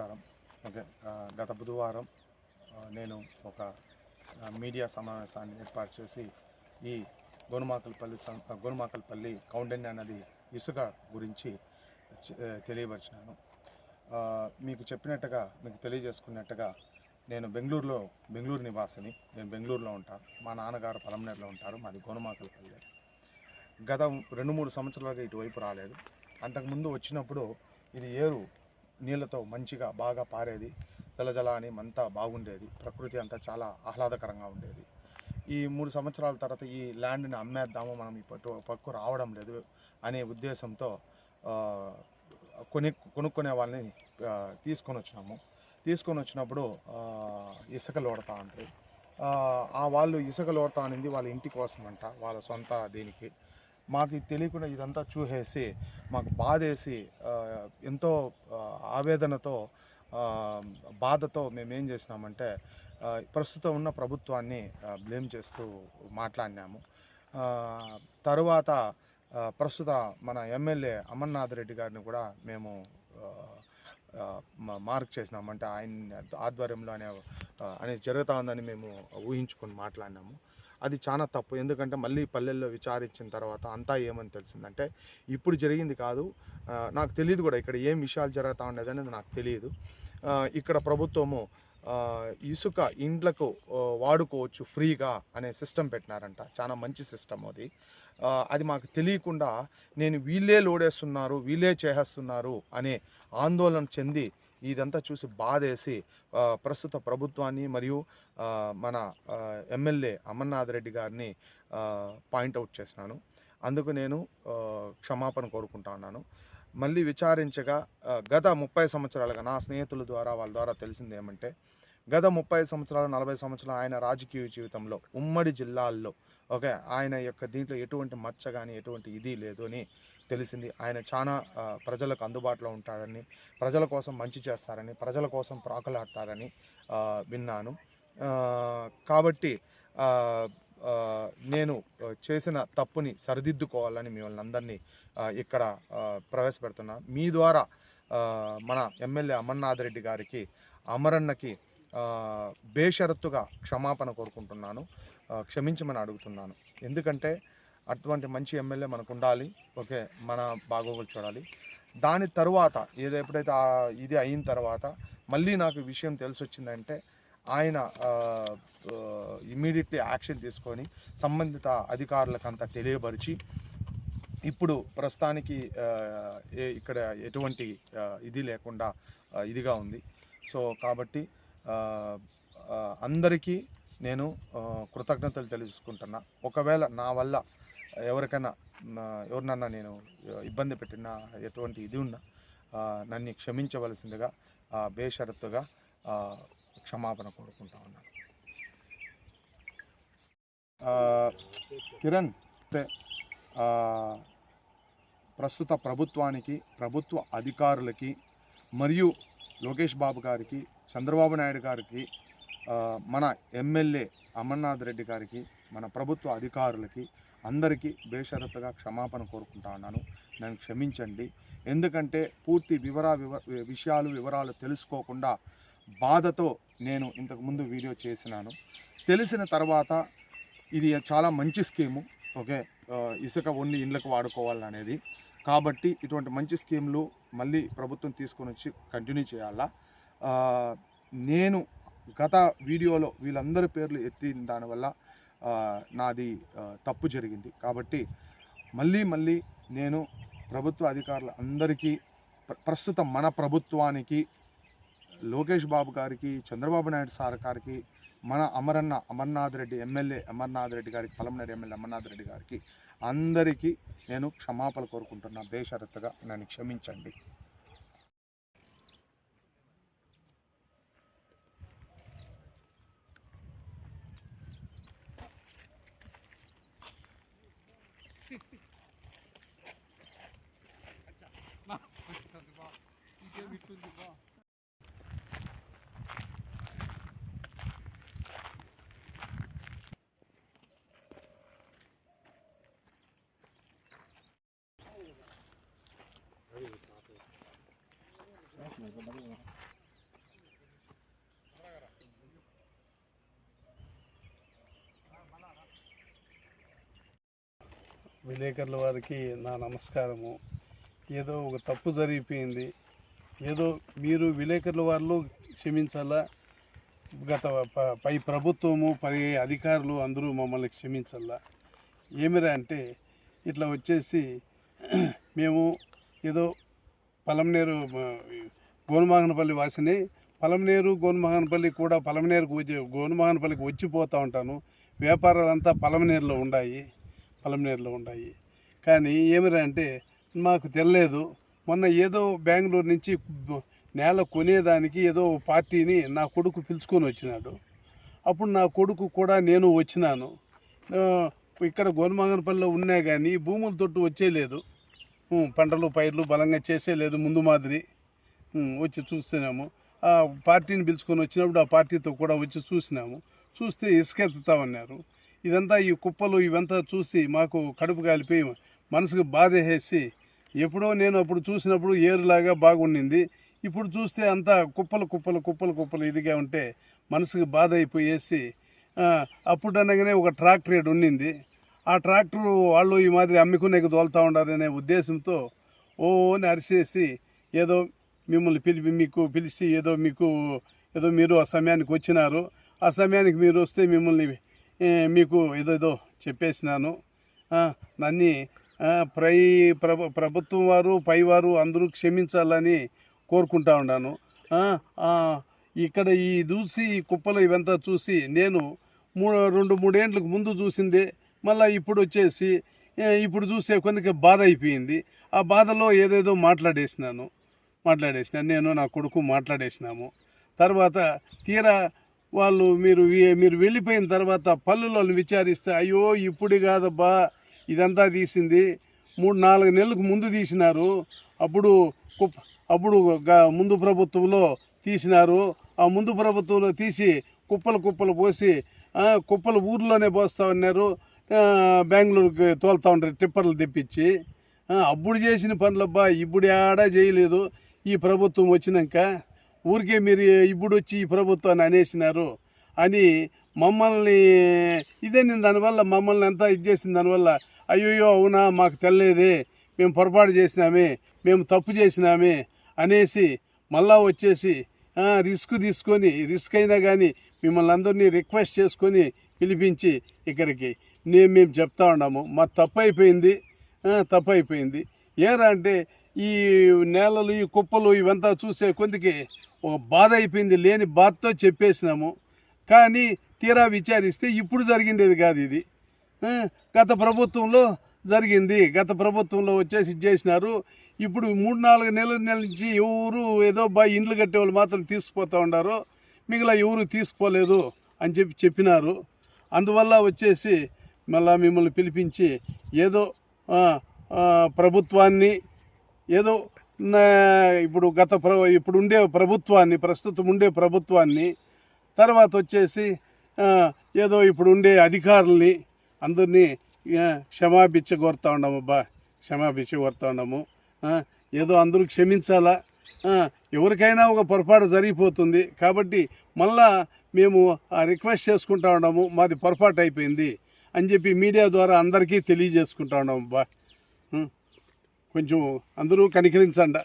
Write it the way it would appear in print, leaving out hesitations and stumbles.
నమస్కారం. ఓకే. గత బుధవారం నేను ఒక మీడియా సమావేశాన్ని ఏర్పాటు చేసి ఈ గోనుమాకలపల్లి కౌండన్య నది ఇసుక గురించి తెలియపరిచినాను. మీకు చెప్పినట్టుగా, మీకు తెలియజేసుకున్నట్టుగా నేను బెంగళూరు నివాసిని. నేను బెంగళూరులో ఉంటాను. మా నాన్నగారు పలమనేరులో ఉంటారు. మాది గోనుమాకలపల్లి. గత 2-3 సంవత్సరాలుగా ఇటువైపు రాలేదు. అంతకుముందు వచ్చినప్పుడు ఇది ఏరు నీళ్ళతో మంచిగా బాగా పారేది, జలజల అని అంతా బాగుండేది. ప్రకృతి అంతా చాలా ఆహ్లాదకరంగా ఉండేది. ఈ 3 సంవత్సరాల తర్వాత ఈ ల్యాండ్ని అమ్మేద్దాము, మనం ఈ పక్కు రావడం లేదు అనే ఉద్దేశంతో కొనుక్కునే వాళ్ళని తీసుకొని వచ్చినప్పుడు ఇసుక లోడతా ఉంటారు. ఆ వాళ్ళు ఇసుక లోడతా అనేది వాళ్ళ ఇంటి కోసమంట, వాళ్ళ సొంత దీనికి. మాకు ఇది తెలియకుండా ఇదంతా చూసేసి మాకు బాధేసి ఎంతో ఆవేదనతో బాధతో మేమేం చేసినామంటే ప్రస్తుతం ఉన్న ప్రభుత్వాన్ని బ్లేమ్ చేస్తూ మాట్లాడినాము. తరువాత ప్రస్తుత మన ఎమ్మెల్యే అమర్నాథ్ రెడ్డి గారిని కూడా మేము మార్క్ చేసినామంటే ఆయన ఆధ్వర్యంలో అనేది జరుగుతూ ఉందని మేము ఊహించుకొని మాట్లాడినాము. అది చాలా తప్పు. ఎందుకంటే మళ్ళీ పల్లెల్లో విచారించిన తర్వాత అంతా ఏమని తెలిసిందంటే ఇప్పుడు జరిగింది కాదు, నాకు తెలియదు కూడా ఇక్కడ ఏం విషయాలు జరుగుతూ ఉండేది అనేది నాకు తెలియదు. ఇక్కడ ప్రభుత్వము ఇసుక ఇండ్లకు వాడుకోవచ్చు ఫ్రీగా అనే సిస్టమ్ పెట్టినారంట. చాలా మంచి సిస్టమ్ అది. అది మాకు తెలియకుండా నేను వీళ్ళే లోడేస్తున్నారు, వీళ్ళే చేసేస్తున్నారు అనే ఆందోళన చెంది ఇదంతా చూసి బాధేసి ప్రస్తుత ప్రభుత్వాన్ని మరియు మన ఎమ్మెల్యే అమర్నాథ్ రెడ్డి గారిని పాయింట్అవుట్ చేసినాను. అందుకు నేను క్షమాపణ కోరుకుంటా ఉన్నాను. మళ్ళీ విచారించగా గత 30 సంవత్సరాలుగా నా స్నేహితుల ద్వారా వాళ్ళ ద్వారా తెలిసింది ఏమంటే గత 30 సంవత్సరాలు 40 సంవత్సరాలు ఆయన రాజకీయ జీవితంలో ఉమ్మడి జిల్లాల్లో ఆయన యొక్క దీంట్లో ఎటువంటి మచ్చ కానీ ఎటువంటి ఇది లేదు అని తెలిసింది. ఆయన చాలా ప్రజలకు అందుబాటులో ఉంటారని, ప్రజల కోసం మంచి చేస్తారని, ప్రజల కోసం ప్రాకులాడతారని విన్నాను. కాబట్టి నేను చేసిన తప్పుని సరిదిద్దుకోవాలని మిమ్మల్ని అందరినీ ఇక్కడ ప్రవేశపెడుతున్నా. మీ ద్వారా మన ఎమ్మెల్యే అమర్నాథ్ రెడ్డి గారికి, అమరన్నకి బేషరతుగా క్షమాపణ కోరుకుంటున్నాను. క్షమించమని అడుగుతున్నాను. ఎందుకంటే అటువంటి మంచి ఎమ్మెల్యే మనకు ఉండాలి. మన బాగోగులు చూడాలి. దాని తరువాత ఎప్పుడైతే ఇది అయిన తర్వాత మళ్ళీ నాకు విషయం తెలిసి వచ్చిందంటే ఆయన ఇమ్మీడియట్లీ యాక్షన్ తీసుకొని సంబంధిత అధికారులకంతా తెలియపరిచి ఇప్పుడు ప్రస్తుతానికి ఇక్కడ ఎటువంటి ఇది లేకుండా ఇదిగా ఉంది. సో కాబట్టి అందరికీ నేను కృతజ్ఞతలు తెలుసుకుంటున్నా. ఒకవేళ నా వల్ల ఎవరినన్నా నేను ఇబ్బంది పెట్టినా, ఎటువంటి ఇది ఉన్నా నన్ను క్షమించవలసిందిగా బేషరతుగా క్షమాపణ కోరుకుంటా ఉన్నాను. కిరణ్, ప్రస్తుత ప్రభుత్వానికి, ప్రభుత్వ అధికారులకి మరియు లోకేష్ బాబు గారికి, చంద్రబాబు నాయుడు గారికి, మన ఎమ్మెల్యే అమర్నాథ్ రెడ్డి గారికి, మన ప్రభుత్వ అధికారులకి అందరికీ బేషరతుగా క్షమాపణ కోరుకుంటా ఉన్నాను. నన్ను క్షమించండి. ఎందుకంటే పూర్తి వివరాలు తెలుసుకోకుండా బాధతో నేను ఇంతకుముందు వీడియో చేసినాను. తెలిసిన తర్వాత ఇది చాలా మంచి స్కీము. ఇసుక ఓన్లీ ఇండ్లకు వాడుకోవాలనేది. కాబట్టి ఇటువంటి మంచి స్కీమ్లు మళ్ళీ ప్రభుత్వం తీసుకొని వచ్చి కంటిన్యూ చేయాలా. నేను గత వీడియోలో వీళ్ళందరి పేర్లు ఎత్తిన దానివల్ల నాది తప్పు జరిగింది. కాబట్టి మళ్ళీ నేను ప్రభుత్వ అధికారులు అందరికీ, ప్రస్తుతం మన ప్రభుత్వానికి, లోకేష్ బాబు గారికి, చంద్రబాబు నాయుడు సార్ గారికి, మన అమర్నాథ్ రెడ్డి ఎమ్మెల్యే అమర్నాథ్ రెడ్డి గారికి, పలమనేరు ఎమ్మెల్యే అమర్నాథ్ రెడ్డి గారికి అందరికీ నేను క్షమాపణ కోరుకుంటున్నా. బేషరతుగా నన్ను క్షమించండి. విలేకరుల వారికి నా నమస్కారము. ఏదో ఒక తప్పు జరిగిపోయింది, ఏదో మీరు విలేకరుల వారిలో క్షమించాలా, గత పై ప్రభుత్వము పై అధికారులు అందరూ మమ్మల్ని క్షమించాలా. ఏమిరా అంటే ఇట్లా వచ్చేసి మేము ఏదో పలమనేరు గోనుమహనపల్లి వాసిని, పలమనేరు గోనుమహనపల్లి కూడా గోనుమహనపల్లికి వచ్చిపోతూ ఉంటాను. వ్యాపారాలంతా పలమనేరులో ఉన్నాయి. కానీ ఏమిరా అంటే మాకు తెలియలేదు. మొన్న ఏదో బెంగళూరు నుంచి నేల కొనేదానికి ఏదో పార్టీని నా కొడుకు పిలుచుకొని వచ్చినాడు. అప్పుడు నా కొడుకు కూడా నేను వచ్చినాను. ఇక్కడ గోనుమహనపల్లిలో ఉన్నా కానీ భూముల తొట్టు వచ్చేలేదు, పంటలు పైర్లు బలంగా చేసేలేదు ముందు మాదిరి. వచ్చి చూస్తున్నాము. ఆ పార్టీని పిలుచుకొని వచ్చినప్పుడు ఆ పార్టీతో కూడా వచ్చి చూస్తే ఇసుకెత్తుతామన్నారు. ఇదంతా ఈ కుప్పలు ఇవంతా చూసి మాకు కడుపు కాలిపోయి మనసుకు బాధ వేసి, ఎప్పుడో నేను అప్పుడు చూసినప్పుడు ఏరులాగా బాగుండింది, ఇప్పుడు చూస్తే అంతా కుప్పలు ఇదిగా ఉంటే మనసుకు బాధ అయిపోయేసి, అప్పుడు అనగానే ఒక ట్రాక్టర్ ఉండింది. ఆ ట్రాక్టర్ వాళ్ళు ఈ మాదిరి అమ్ముకునేకి తోలుతూ ఉండారనే ఉద్దేశంతో అని అరిసేసి ఏదో మిమ్మల్ని పిలిచి ఏదో మీరు ఆ సమయానికి వచ్చినారు, ఆ సమయానికి మీరు వస్తే మిమ్మల్ని మీకు ఏదో చెప్పేసినాను. నన్ను ప్రభుత్వం వారు పైవారు అందరూ క్షమించాలని కోరుకుంటా ఉన్నాను. ఇక్కడ ఈ చూసి ఈ కుప్పలు ఇవంతా చూసి నేను 2-3 ఏండ్లకు ముందు చూసిందే, మళ్ళీ ఇప్పుడు వచ్చేసి ఇప్పుడు చూసే కొందుకు బాధ అయిపోయింది. ఆ బాధలో ఏదేదో మాట్లాడేసినాను. నేను నా కొడుకు మాట్లాడేసినాము. తర్వాత తీరా వాళ్ళు మీరు వెళ్ళిపోయిన తర్వాత పల్లెల్లో విచారిస్తే, అయ్యో ఇప్పుడు కాదబ్బా ఇదంతా తీసింది 3-4 నెలలకు ముందు తీసినారు, అప్పుడు ముందు ప్రభుత్వంలో తీసినారు. ఆ ముందు ప్రభుత్వంలో తీసి కుప్పలు పోసి కుప్పలు ఊర్లోనే పోస్తా ఉన్నారు, బెంగళూరుకి తోలుతూ ఉంటారు టిప్పర్లు తెప్పించి. అప్పుడు చేసిన పనులబ్బా ఇప్పుడు ఏడా చేయలేదు. ఈ ప్రభుత్వం వచ్చినాక ఊరికే మీరు ఇప్పుడు వచ్చి ఈ ప్రభుత్వాన్ని అనేసినారు అని మమ్మల్ని దానివల్ల మమ్మల్ని అంతా చేసిన దానివల్ల అయ్యో అవునా మాకు తెలియదే, మేము పొరపాటు చేసినామే, మేము తప్పు చేసినామే అనేసి మళ్ళా వచ్చేసి రిస్క్ అయినా కానీ మిమ్మల్ని అందరినీ రిక్వెస్ట్ చేసుకొని పిలిపించి ఇక్కడికి మేము చెప్తా ఉన్నాము. మా తప్పు అయిపోయింది. ఏరా అంటే ఈ నేలలు ఈ కుప్పలు ఇవంతా చూసే కొందికి ఒక బాధ అయిపోయింది, లేని బాధతో చెప్పేసినాము. కానీ తీరా విచారిస్తే ఇప్పుడు జరిగిండేది కాదు ఇది, గత ప్రభుత్వంలో జరిగింది. గత ప్రభుత్వంలో వచ్చేసి చేసినారు. ఇప్పుడు 3-4 నెలల నుంచి ఎవరు ఏదో ఇండ్లు కట్టేవాళ్ళు మాత్రం తీసుకుపోతూ ఉన్నారు, మిగిలిన ఎవరు తీసుకుపోలేదు అని చెప్పినారు. అందువల్ల వచ్చేసి మళ్ళా మిమ్మల్ని పిలిపించి ఏదో ప్రభుత్వాన్ని ఏదో ప్రస్తుతం ఉండే ప్రభుత్వాన్ని తర్వాత వచ్చేసి ఏదో ఇప్పుడు ఉండే అధికారుల్ని అందరినీ క్షమాభిక్ష కోరుతూ ఉన్నాము. ఏదో అందరూ క్షమించాలా, ఎవరికైనా ఒక పొరపాటు జరిగిపోతుంది కాబట్టి మళ్ళా మేము రిక్వెస్ట్ చేసుకుంటా ఉన్నాము, మాది పొరపాటు అయిపోయింది అని చెప్పి మీడియా ద్వారా అందరికీ తెలియజేసుకుంటా ఉన్నాము. కొంచెం అందరూ కనికరించండి.